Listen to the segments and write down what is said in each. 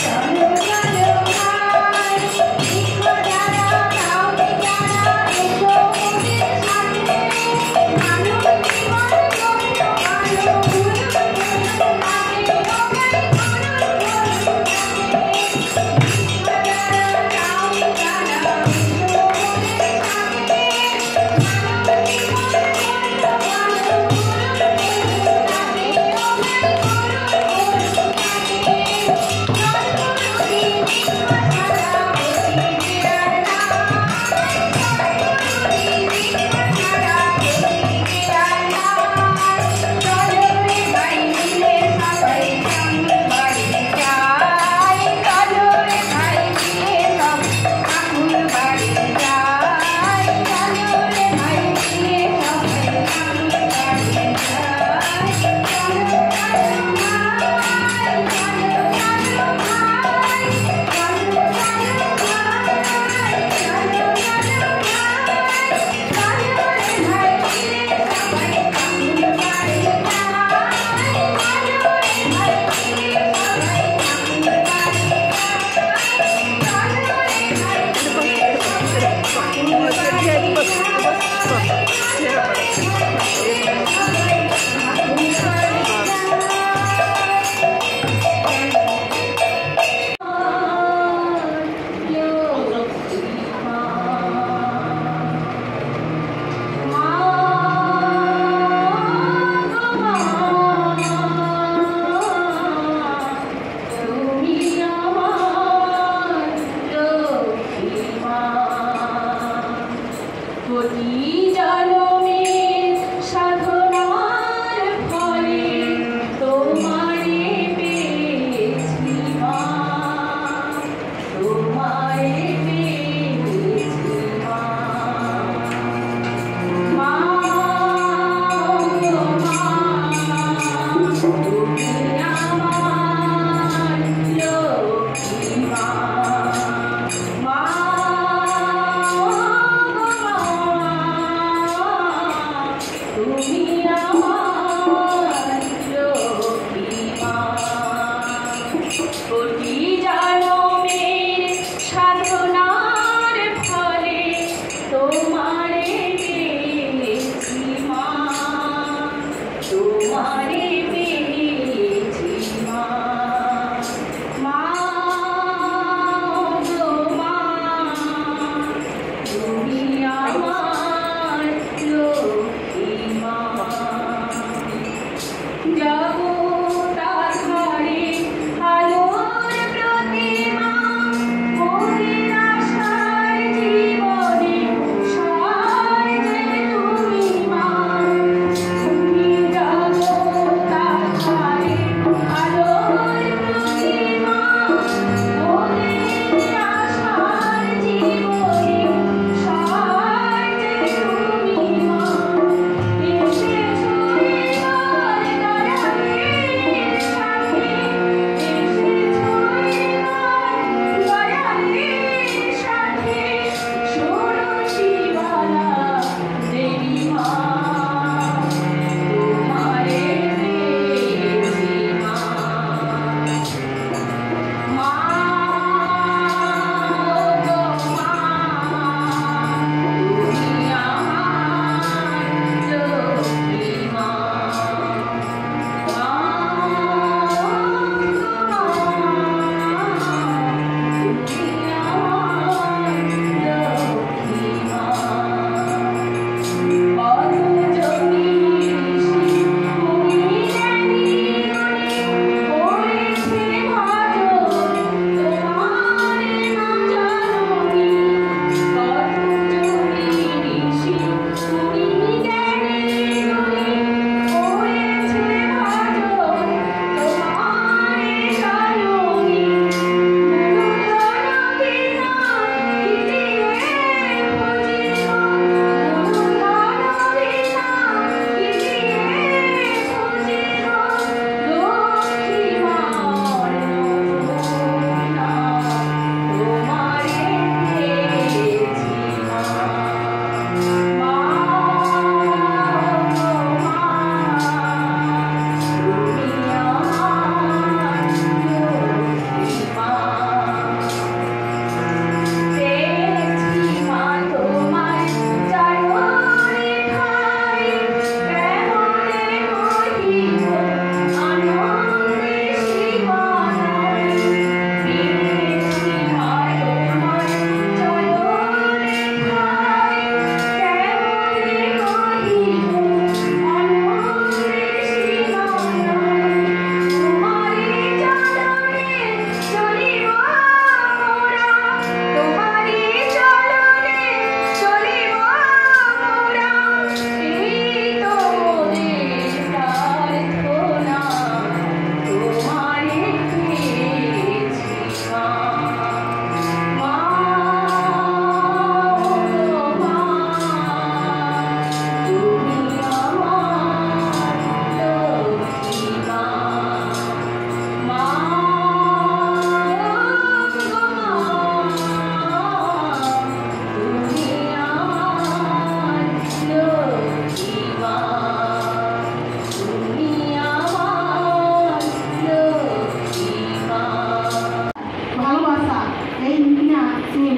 Thank you.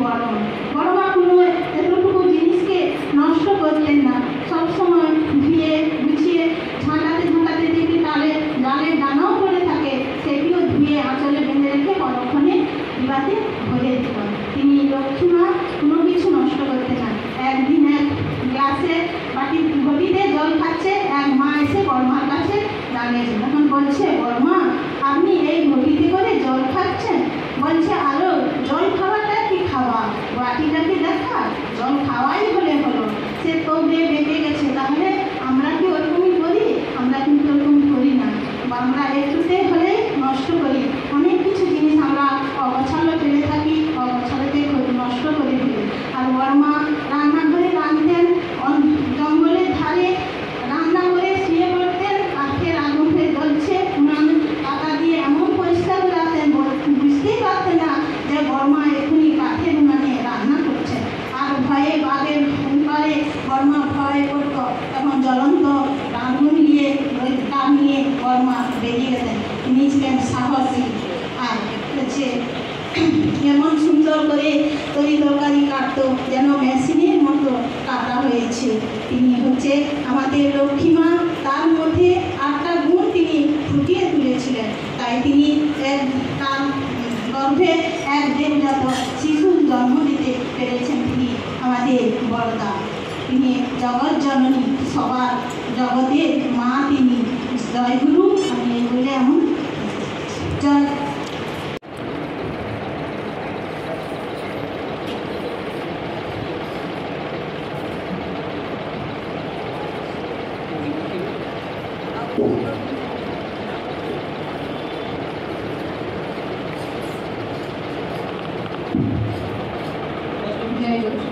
বড় মা কোনো এতটুকু জিনিসকে নষ্ট করতেন না, সবসময় ধুয়ে গুছিয়ে ঝাঁটাতে দেখি জালের ডানাও পড়ে থাকে, সেটিও ধুয়ে আঁচলে বেঁধে রেখে পরক্ষণে ডিবাতে ভরে দিত। তিনি লক্ষ্মী মা কোনো কিছু নষ্ট করতেন না। একদিন এক গ্লাসে ঘটিতে জল খাচ্ছে, এক মা এসে বড়মার কাছে দাঁড়িয়েছে। তখন বলছে, বড়মা আপনি এই ঘটিতে করে জল খাচ্ছেন? বলছে, আরো জল খাওয়াটা কি খাওয়া, বাটিটাকে দেখা, জল খাওয়াই হলো। সে তো বেঁকে গেছে। তাহলে আমরা কি ওরকমই করি? আমরা কিন্তু ওরকম করি না, আমরা একটুতে হলে নষ্ট করি। অনেক কিছু জিনিস আমরা অগোছালো ফেলে থাকি, অগোছালোতে নষ্ট করে ফেলি। আর বড়মা রান্নাঘরে রাঁধতেন, জঙ্গলের ধারে রান্না করে শুয়ে পড়তেন, কাঠের আগুন জ্বলছে, উনান পাতা দিয়ে এমন পরিষ্কার করে আসতেন, বুঝতেই পারতেন না যে বড়মা এখনই কাঠের উনানে রান্না করছে। আর ভয়ে বাঘের হুঙ্কারে বড়মা ভয় করতো। তখন জ্বলন্ত আগুন নিয়ে বড়মা বেরিয়ে গেতেন। তিনি ছিলেন সাহসী। আর হচ্ছে এমন সুন্দর করে তরকারি কাটতো যেন মেশিনের মতো কাটা হয়েছে। তিনি হচ্ছে আমাদের লক্ষ্মী মা, তার মধ্যে 8টা গুণ তিনি ফুটিয়ে তুলেছিলেন। তাই তিনি তার গর্ভে এক দেবজাত শিশুর জন্ম দিতে পেরেছেন। তিনি আমাদের বড়দা, তিনি জগৎ জননী, সবার জগতের মা। তিনি জয়গুরু। আমি এই বলে এমন জয়। Thank you.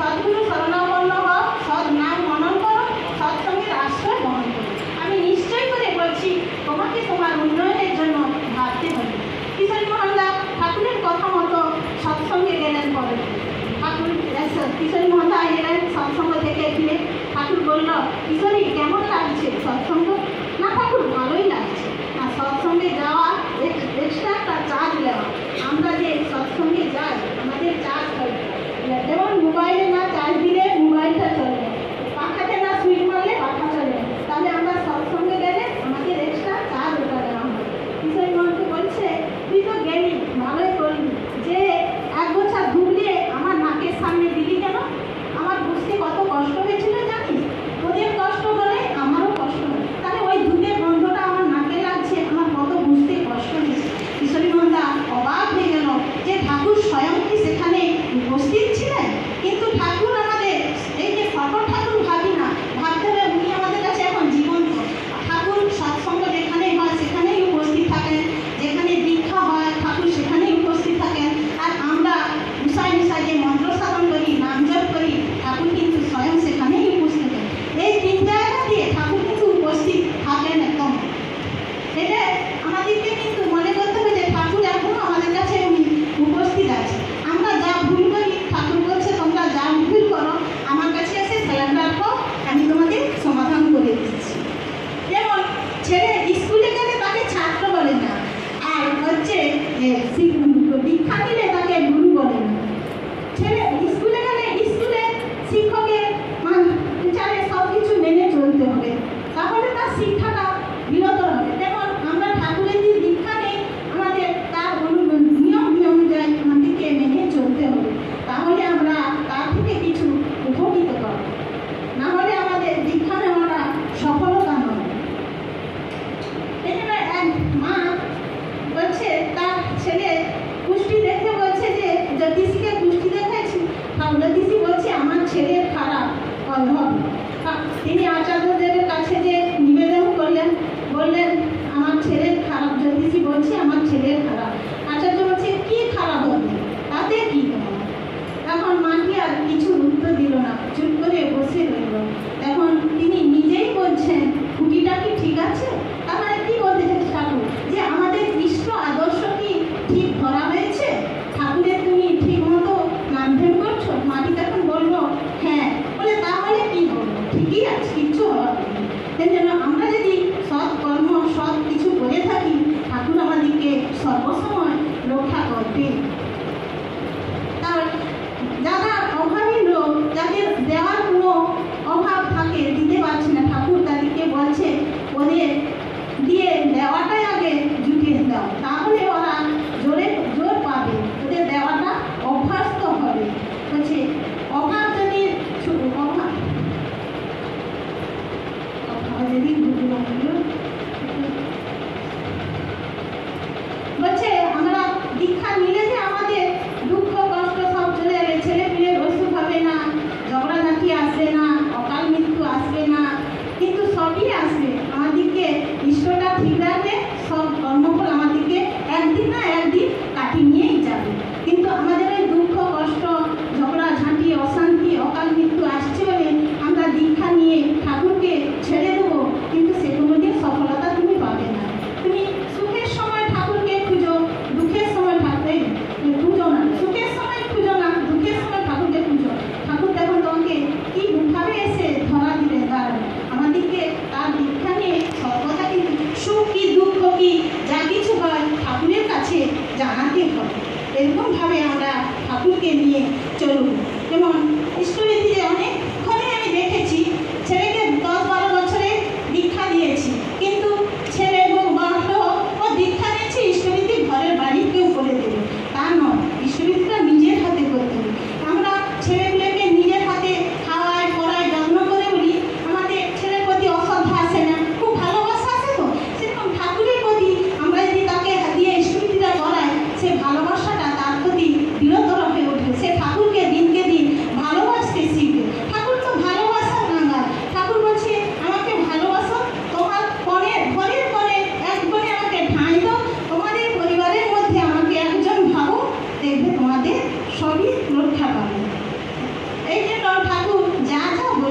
সদ্গুরু শরণাপন্ন হও, সৎ নাম মনন করো, সৎসঙ্গের আশ্রয় গ্রহণ করো। আমি নিশ্চয় করে বলছি, তোমাকে তোমার উন্নয়নের জন্য ভাবতে হবে। কিশোরী মহারাজ ঠাকুরের কথা মতো সৎসঙ্গে গেলেন। পরে ঠাকুর কিশোরী মহারাজ এলেন সৎসঙ্গ থেকে ফিরে। ঠাকুর বলল, কিশোরী কেমন লাগছে সৎসঙ্গ? না ঠাকুর, ভালোই লাগছে। না, সৎসঙ্গে যাওয়া এক্সট্রা একটা চার্জ নেওয়া। আমরা যে সৎসঙ্গে যাই আমাদের চার্জ হয়, যেমন মোবাইলে না চার্জ দিলে মোবাইলটা চলবে, পাখাতে না সুইচ মারলে পাখা চলবে। তাহলে আমরা সৎসঙ্গে গেলে আমাদের এক্সট্রা চার্জ ওটা দেওয়া হয়। কিশোরী মহারাজ বলছে, তুই তো গেলি, ভালোই করলি, যে এক বছর ধুবলিয়ে আমার নাকের সামনে দিলি কেন? আমার বুঝতে কত কষ্ট হয়েছিল জানিস? তোদের কষ্ট হলে আমারও কষ্ট হয়। তাহলে ওই ধূপের গন্ধটা আমার নাকে লাগছে, আমার কত বুঝতে কষ্ট হয়েছে। কিশোরী মহারাজ অবাক হয়ে গেল যে ঠাকুর স্বয়ং কি সেখানে উপস্থিত ছিলেন। কিন্তু ঠাকুর আমাদের এই যে ফটো ঠাকুর ভাবি না, ভাবতে হবে উনি আমাদের কাছে এখন জীবন্ত। ঠাকুর সৎসঙ্গ যেখানেই হয় সেখানেই উপস্থিত থাকেন, যেখানে দীক্ষা হয় ঠাকুর সেখানেই উপস্থিত থাকেন। আর আমরা উষায় যে মন্ত্র সাধন করি, নাম জপ করি,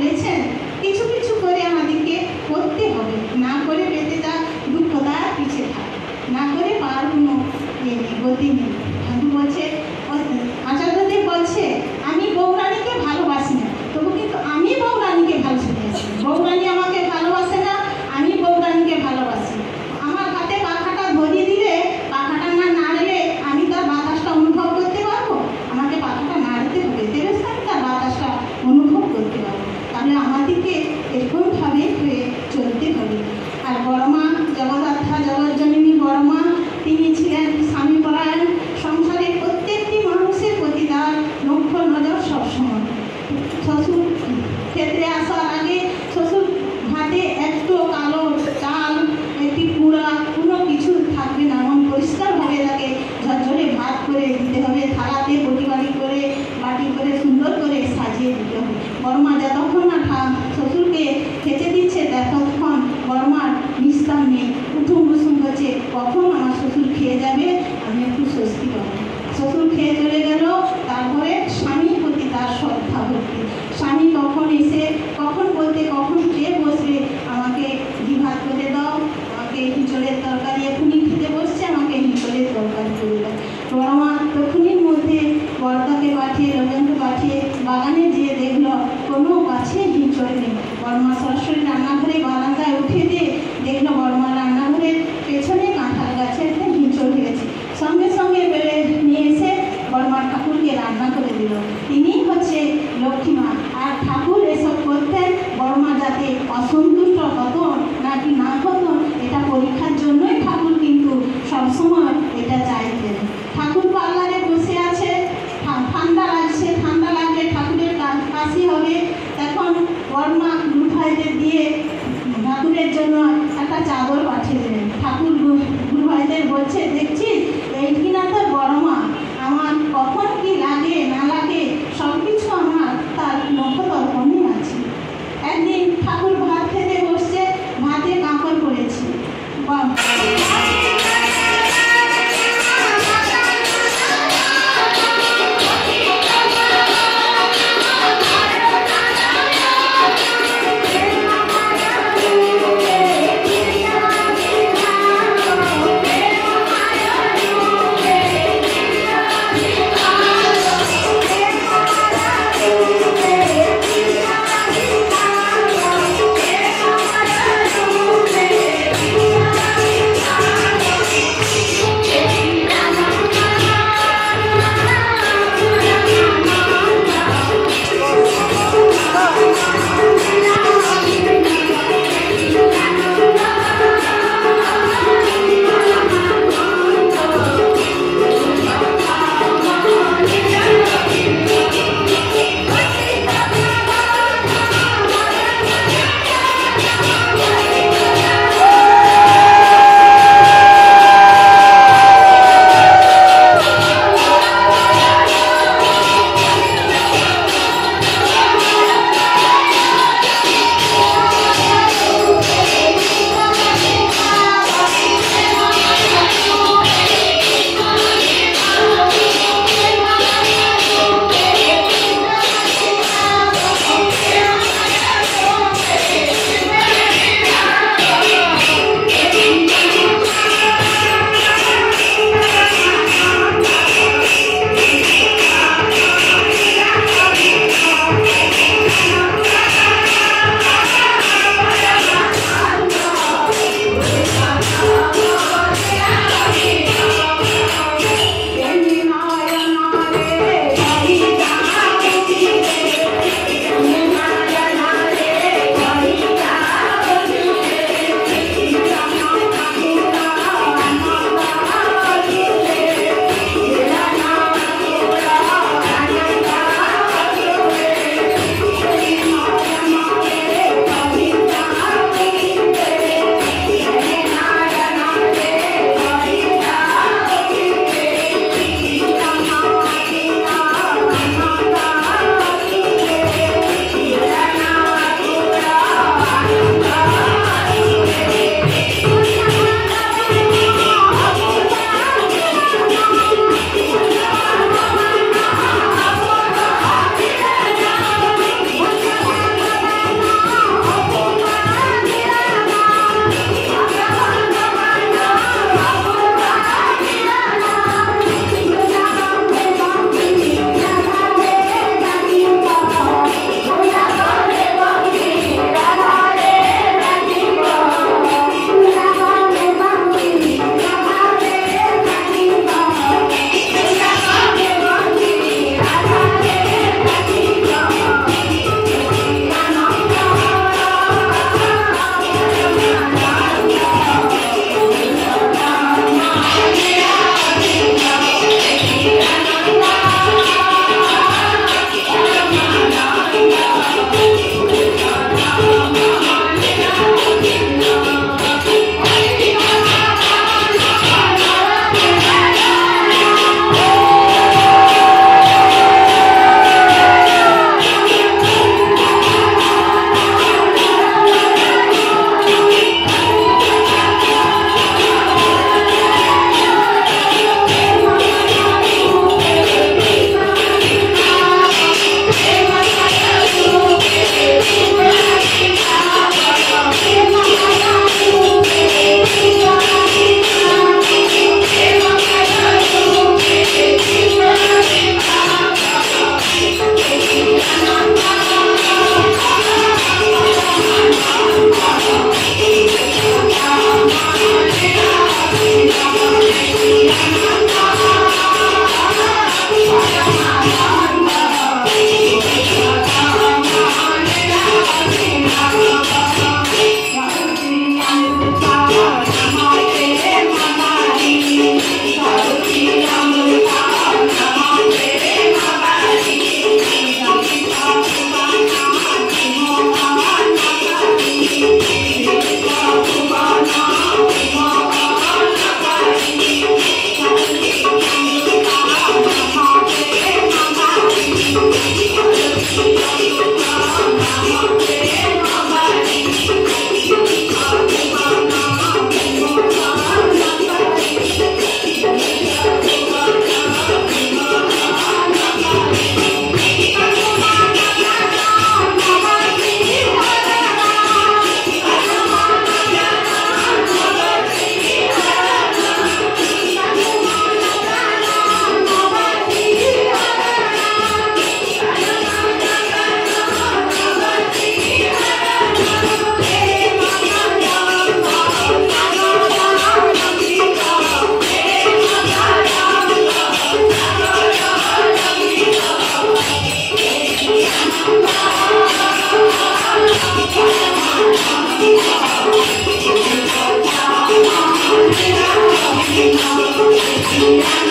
বলেছেন কিছু কিছু করে আমাদেরকে করতে হবে, না করে বেঁচে যা দুঃখ তার পিছিয়ে থাকে, না করে পার কোনো গতি নেই। ঠাকুর বলছে, আচার্যদেব বলছে আমি বৌরানীকে ভালোবাসি না, তবু কিন্তু আমি বৌরানীকে ভালোবাসি। বৌরানী আমাকে ভালোবাসে না, আমি বৌরানীকে ভালোবাসি। আমার হাতে পাখাটা ধরিয়ে দিলে, পাখাটা না নাড়লে আমি তার বাতাসটা অনুভব করতে পারবো? আমাকে পাখাটা নাড়তে হবে, তবে আমি তার বাতাসটা অনুভব করতে পারবো। তাহলে আমাদেরকে এরকমভাবে হয়ে চলতে হবে। আর বড়মা জগদ্ধাত্রী জগজ্জননী বড়মা, তিনি ছিলেন স্বামীপরায়ণ, সংসারের প্রত্যেকটি মানুষের প্রতি তার লক্ষ্য নজর সবসময়। শ্বশুর ক্ষেত্রে আসার আগে শ্বশুর হাতে একটু কালো চাল, একটি কুড়া, কোনো কিছু থাকবে না, এমন পরিষ্কারভাবে তাকে ঝরঝরে ভাত করে দিতে হবে, থালাতে পরিবারি করে বাটি করে সুন্দর করে সাজিয়ে দিতে হবে। বড়মা যতক্ষণ না শ্বশুরকে খেতে দিচ্ছে ততক্ষণ বড়মার নিস্তার নেই, উঠুম বুসুম হচ্ছে, কখন আমার শ্বশুর খেয়ে যাবে আমি একটু স্বস্তি পাবো। শ্বশুর খেয়ে চলে গেল, তারপরে স্বামীর প্রতি তার শ্রদ্ধা ভক্তি। স্বামী কখন এসে কখন বলতে কখন খেয়ে বসবে, আমাকে ঘি ভাত করে দাও, আমাকে হিঁচড়ের তরকারি এখনই খেতে বসছে, আমাকে হিঁচড়ের তরকারি করে দাও। বড়মা তখনই মধ্যে বড়দাকে পাঠিয়ে লোকজনকে পাঠিয়ে বাগানে যেয়ে দেখলো কোনো গাছে হিঁচড় নেই। বড়মা সরাসরি রান্নাঘরে বারান্দায় উঠে দিয়ে দেখলো বড়মা রান্নাঘরের পেছনে কাঁঠাল গাছে একটা হিঁচড় হয়েছে। সঙ্গে সঙ্গে বেড়ে নিয়ে এসে বড়মা ঠাকুরকে রান্না করে দিল। তিনি হচ্ছে লক্ষ্মীমা। আর ঠাকুর এসব করতেন বড়মা যাতে অসন্তুষ্ট হতো নাকি না হতো, এটা পরীক্ষার জন্যই ঠাকুর কিন্তু সবসময় এটা চাইতেন। ঠাকুর পার্লারে বসে আছে, ঠান্ডা লাগছে, ঠান্ডা লাগলে ঠাকুরের কাশি হবে, তখন বড়মা গুরু ভাইদের দিয়ে ঠাকুরের জন্য একটা চাদর পাঠিয়ে দিলেন। ঠাকুর গুরু ভাইদের বলছে, দেখছিস এই কিনা তো বড়মা, আমার কখন কি লাগে না লাগে সব কিছু আমার তার নখদর্পণে আছে। একদিন ঠাকুর ভাত খেতে বসছে, ভাতে কাঁকড় পড়েছে। Thank you.